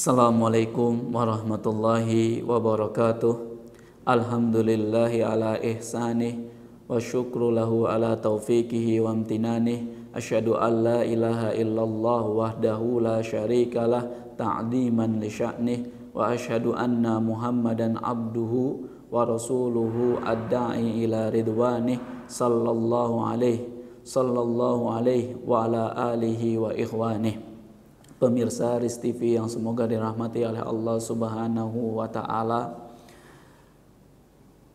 Assalamualaikum warahmatullahi wabarakatuh. Alhamdulillahi ala ihsanih wa syukru lahu ala taufiqihi wa amtinanih. Asyhadu an la ilaha illallah wahdahu la syarikalah ta'ziman li sya'nih wa asyhadu anna Muhammadan abduhu wa rasuluhu ad-da'i ila ridwanih sallallahu alaihi wa ala alihi wa ikhwanih. Pemirsa Riz TV yang semoga dirahmati oleh Allah Subhanahu wa taala.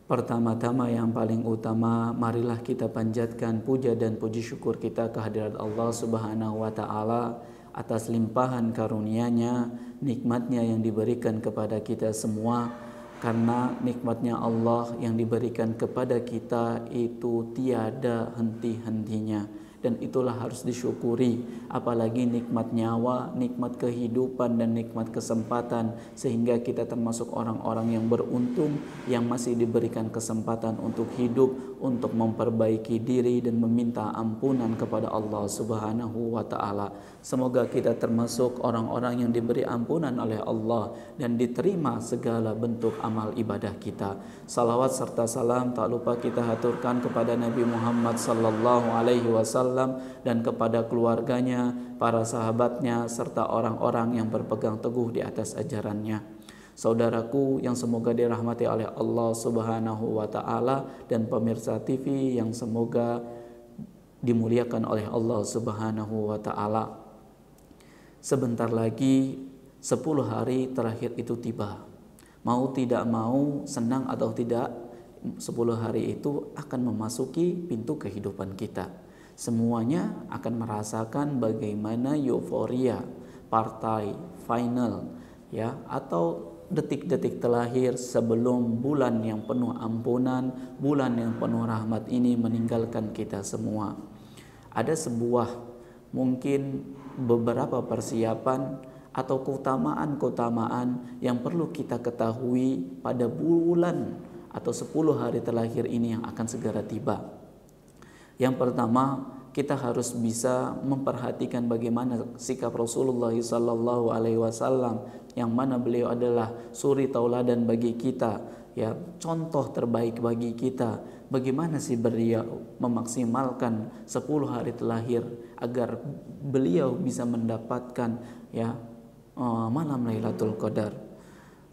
Pertama-tama yang paling utama, marilah kita panjatkan puja dan puji syukur kita kehadirat Allah Subhanahu wa taala atas limpahan karunia-Nya, nikmatnya yang diberikan kepada kita semua. Karena nikmatnya Allah yang diberikan kepada kita itu tiada henti-hentinya, dan itulah harus disyukuri. Apalagi nikmat nyawa, nikmat kehidupan, dan nikmat kesempatan, sehingga kita termasuk orang-orang yang beruntung yang masih diberikan kesempatan untuk hidup, untuk memperbaiki diri dan meminta ampunan kepada Allah Subhanahu wa taala. Semoga kita termasuk orang-orang yang diberi ampunan oleh Allah dan diterima segala bentuk amal ibadah kita. Salawat serta salam tak lupa kita haturkan kepada Nabi Muhammad sallallahu alaihi wasallam dan kepada keluarganya, para sahabatnya, serta orang-orang yang berpegang teguh di atas ajarannya. Saudaraku yang semoga dirahmati oleh Allah Subhanahu wa taala, dan pemirsa TV yang semoga dimuliakan oleh Allah Subhanahu wa taala. Sebentar lagi 10 hari terakhir itu tiba. Mau tidak mau, senang atau tidak, 10 hari itu akan memasuki pintu kehidupan kita. Semuanya akan merasakan bagaimana euforia partai final, ya, atau detik-detik terakhir sebelum bulan yang penuh ampunan, bulan yang penuh rahmat ini meninggalkan kita semua. Ada sebuah mungkin beberapa persiapan atau keutamaan-keutamaan yang perlu kita ketahui pada bulan atau 10 hari terakhir ini yang akan segera tiba. Yang pertama, kita harus bisa memperhatikan bagaimana sikap Rasulullah sallallahu alaihi wasallam, yang mana beliau adalah suri tauladan bagi kita, ya, contoh terbaik bagi kita. Bagaimana sih beliau memaksimalkan 10 hari terakhir agar beliau bisa mendapatkan, ya, malam Lailatul Qadar.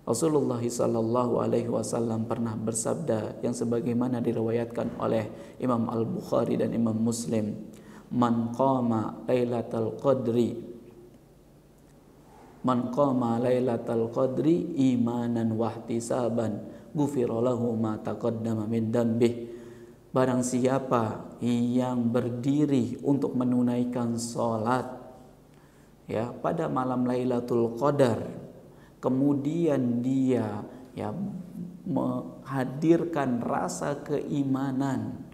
Rasulullah sallallahu alaihi wasallam pernah bersabda yang sebagaimana diriwayatkan oleh Imam Al-Bukhari dan Imam Muslim, "Man qama Lailatul Qadri imanan wa ihtisaban, ghufira lahu ma taqaddama min dhanbih." Barang siapa yang berdiri untuk menunaikan salat, ya, pada malam Lailatul Qadar, kemudian dia, ya, menghadirkan rasa keimanan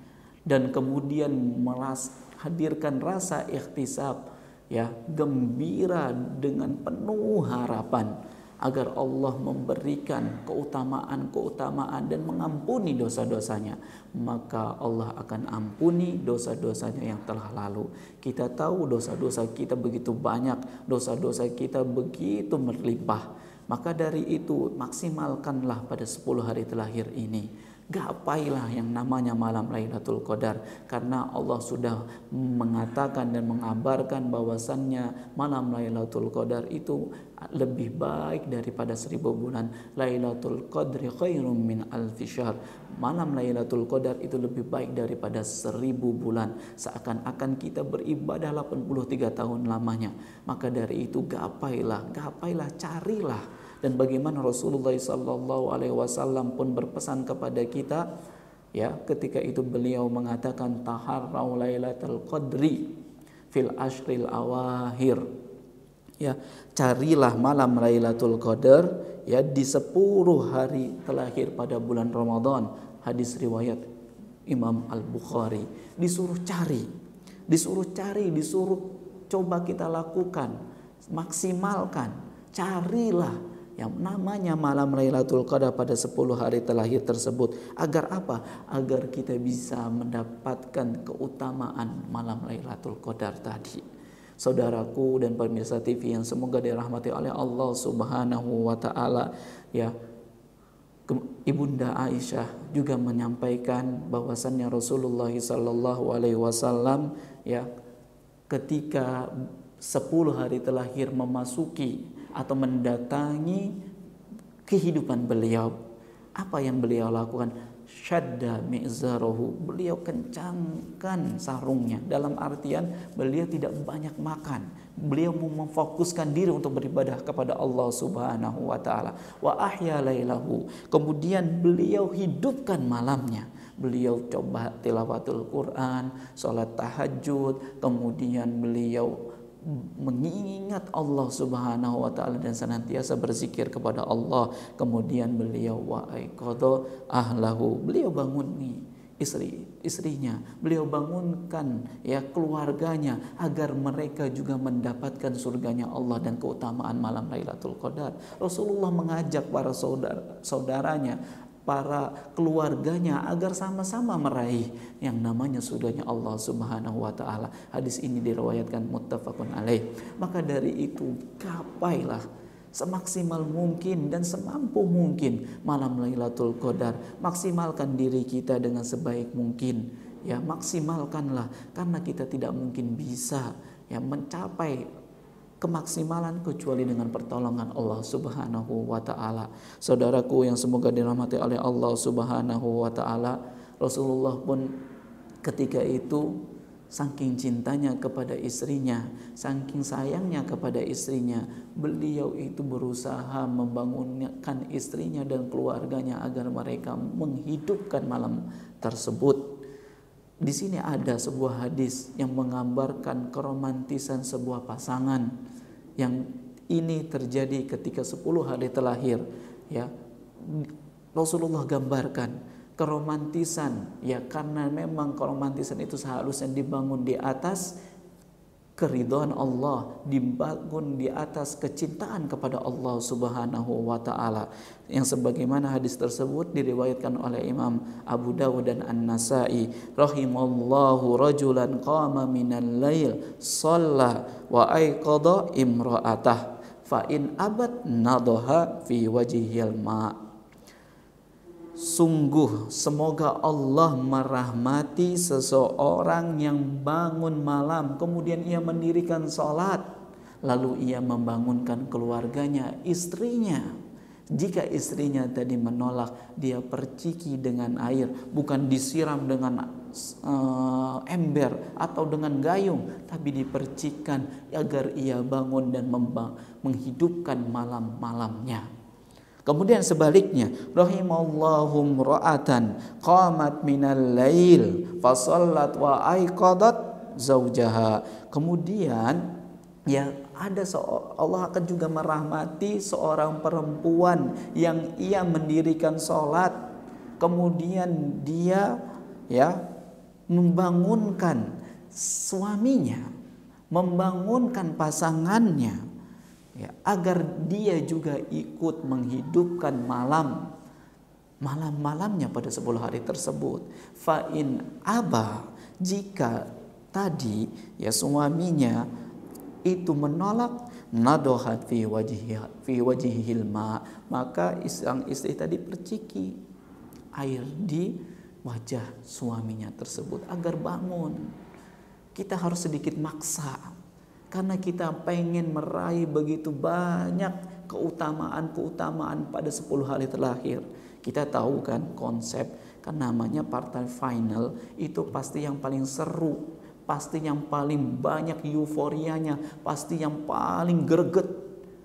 dan kemudian menghadirkan rasa ikhtisab, ya, gembira dengan penuh harapan agar Allah memberikan keutamaan dan mengampuni dosa-dosanya, maka Allah akan ampuni dosa-dosanya yang telah lalu. Kita tahu dosa-dosa kita begitu banyak, dosa-dosa kita begitu berlimpah. Maka dari itu maksimalkanlah pada 10 hari terakhir ini. Gapailah yang namanya malam Lailatul Qadar, karena Allah sudah mengatakan dan mengabarkan bahwasannya malam Lailatul Qadar itu lebih baik daripada 1000 bulan. Lailatul Qadri khairum min alfi syahr. Malam Lailatul Qadar itu lebih baik daripada 1000 bulan. Seakan-akan kita beribadah 83 tahun lamanya. Maka dari itu gapailah, carilah. Dan bagaimana Rasulullah sallallahu alaihi wasallam pun berpesan kepada kita, ya, ketika itu beliau mengatakan, taharrau lailatul qadri fil ashril awahir, ya, carilah malam Lailatul Qadar, ya, di 10 hari terakhir pada bulan Ramadan. Hadis riwayat Imam Al-Bukhari. Disuruh coba kita lakukan, maksimalkan, carilah yang namanya malam Lailatul Qadar pada 10 hari terakhir tersebut. Agar apa? Agar kita bisa mendapatkan keutamaan malam Lailatul Qadar tadi. Saudaraku dan pemirsa TV yang semoga dirahmati oleh Allah Subhanahu wa taala, ya. Ibunda Aisyah juga menyampaikan bahwasannya Rasulullah sallallahu alaihi wasallam, ya, ketika 10 hari terakhir memasuki atau mendatangi kehidupan beliau, apa yang beliau lakukan? Syadda mi'zarahu, beliau kencangkan sarungnya. Dalam artian beliau tidak banyak makan. Beliau memfokuskan diri untuk beribadah kepada Allah Subhanahu wa taala. Wa ahya lailahu, kemudian beliau hidupkan malamnya. Beliau coba tilawatul Quran, salat tahajud, kemudian beliau mengingat Allah Subhanahu wa taala dan senantiasa berzikir kepada Allah. Kemudian beliau wa aiqadha ahlahu, beliau bangun nih istrinya, beliau bangunkan ya keluarganya agar mereka juga mendapatkan surganya Allah dan keutamaan malam Lailatul Qadar. Rasulullah mengajak para saudaranya, para keluarganya agar sama-sama meraih yang namanya surganya Allah Subhanahu wa taala. Hadis ini diriwayatkan muttafaqun alaih. Maka dari itu gapailah semaksimal mungkin dan semampu mungkin malam Lailatul Qadar. Maksimalkan diri kita dengan sebaik mungkin. Ya, maksimalkanlah, karena kita tidak mungkin bisa ya mencapai kemaksimalan kecuali dengan pertolongan Allah Subhanahu wa taala. Saudaraku yang semoga dirahmati oleh Allah Subhanahu wa taala, Rasulullah pun ketika itu saking cintanya kepada istrinya, saking sayangnya kepada istrinya, beliau itu berusaha membangunkan istrinya dan keluarganya agar mereka menghidupkan malam tersebut. Di sini ada sebuah hadis yang menggambarkan keromantisan sebuah pasangan yang ini terjadi ketika 10 hari terakhir, ya. Rasulullah gambarkan keromantisan, ya, karena memang keromantisan itu seharusnya dibangun di atas keridhaan Allah, dibangun di atas kecintaan kepada Allah Subhanahu wa taala. Yang sebagaimana hadis tersebut diriwayatkan oleh Imam Abu Dawud dan An-Nasa'i, rahimallahu rajulan qama minal lail shalla wa aiqadha imra'atah fa in abad nadha fi wajhil ma'. Sungguh semoga Allah merahmati seseorang yang bangun malam kemudian ia mendirikan sholat, lalu ia membangunkan keluarganya, istrinya. Jika istrinya tadi menolak, dia perciki dengan air, bukan disiram dengan ember atau dengan gayung, tapi dipercikkan agar ia bangun dan menghidupkan malam-malamnya. Kemudian sebaliknya, rahimallahu ra'atan qamat minal lail fa shallat wa aiqadat zaujaha. Kemudian ya ada Allah akan juga merahmati seorang perempuan yang ia mendirikan sholat, kemudian dia ya membangunkan suaminya, membangunkan pasangannya, ya, agar dia juga ikut menghidupkan malam-malamnya pada 10 hari tersebut. Fa in aba, jika tadi ya suaminya itu menolak, nadohat fi wajhihil ma, maka sang istri tadi perciki air di wajah suaminya tersebut agar bangun. Kita harus sedikit maksa, karena kita pengen meraih begitu banyak keutamaan pada 10 hari terakhir. Kita tahu kan konsep, kan namanya partai final, itu pasti yang paling seru, pasti yang paling banyak euforianya, pasti yang paling greget.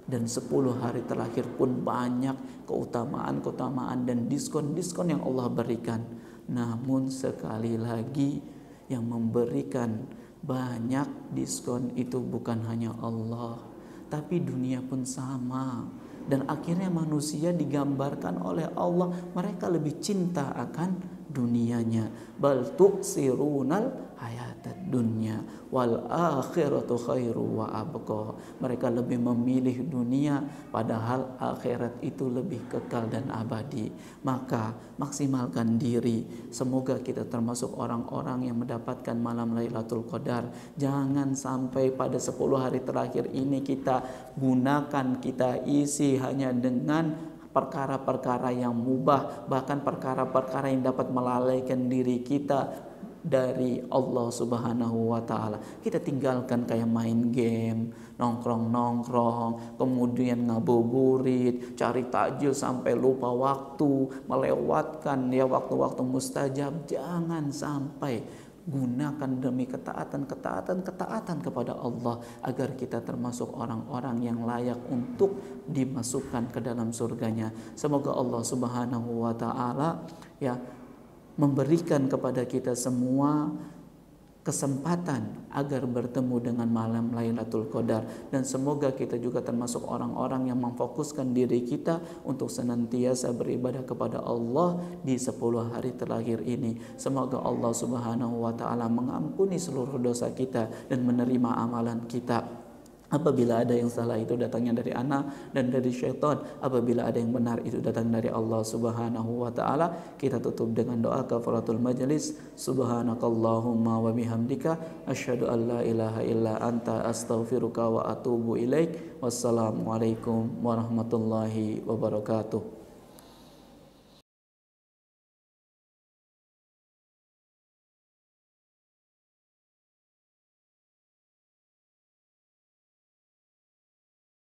Dan 10 hari terakhir pun banyak keutamaan dan diskon-diskon yang Allah berikan. Namun sekali lagi, yang memberikan banyak diskon itu bukan hanya Allah, tapi dunia pun sama. Dan akhirnya manusia digambarkan oleh Allah, mereka lebih cinta akan dunianya. Bal tu'sirunal hayatad dunya wal akhiratu khairu wa abqa. Mereka lebih memilih dunia padahal akhirat itu lebih kekal dan abadi. Maka maksimalkan diri. Semoga kita termasuk orang-orang yang mendapatkan malam Lailatul Qadar. Jangan sampai pada 10 hari terakhir ini kita gunakan, kita isi hanya dengan perkara-perkara yang mubah, bahkan perkara-perkara yang dapat melalaikan diri kita dari Allah Subhanahu wa taala. Kita tinggalkan kayak main game, nongkrong-nongkrong, kemudian ngabuburit, cari takjil sampai lupa waktu, melewatkan ya waktu-waktu mustajab. Jangan sampai. Gunakan demi ketaatan kepada Allah agar kita termasuk orang-orang yang layak untuk dimasukkan ke dalam surganya. Semoga Allah Subhanahu wa taala ya memberikan kepada kita semua kesempatan agar bertemu dengan malam Lailatul Qadar, dan semoga kita juga termasuk orang-orang yang memfokuskan diri kita untuk senantiasa beribadah kepada Allah di 10 hari terakhir ini. Semoga Allah Subhanahu wa taala mengampuni seluruh dosa kita dan menerima amalan kita. Apabila ada yang salah itu datangnya dari anak dan dari syaitan. Apabila ada yang benar itu datang dari Allah Subhanahu wa taala. Kita tutup dengan doa kafaratul majlis. Subhanakallahumma wa bihamdika asyhadu an la ilaha illa anta astaghfiruka wa atubu ilaik. Wassalamualaikum warahmatullahi wabarakatuh.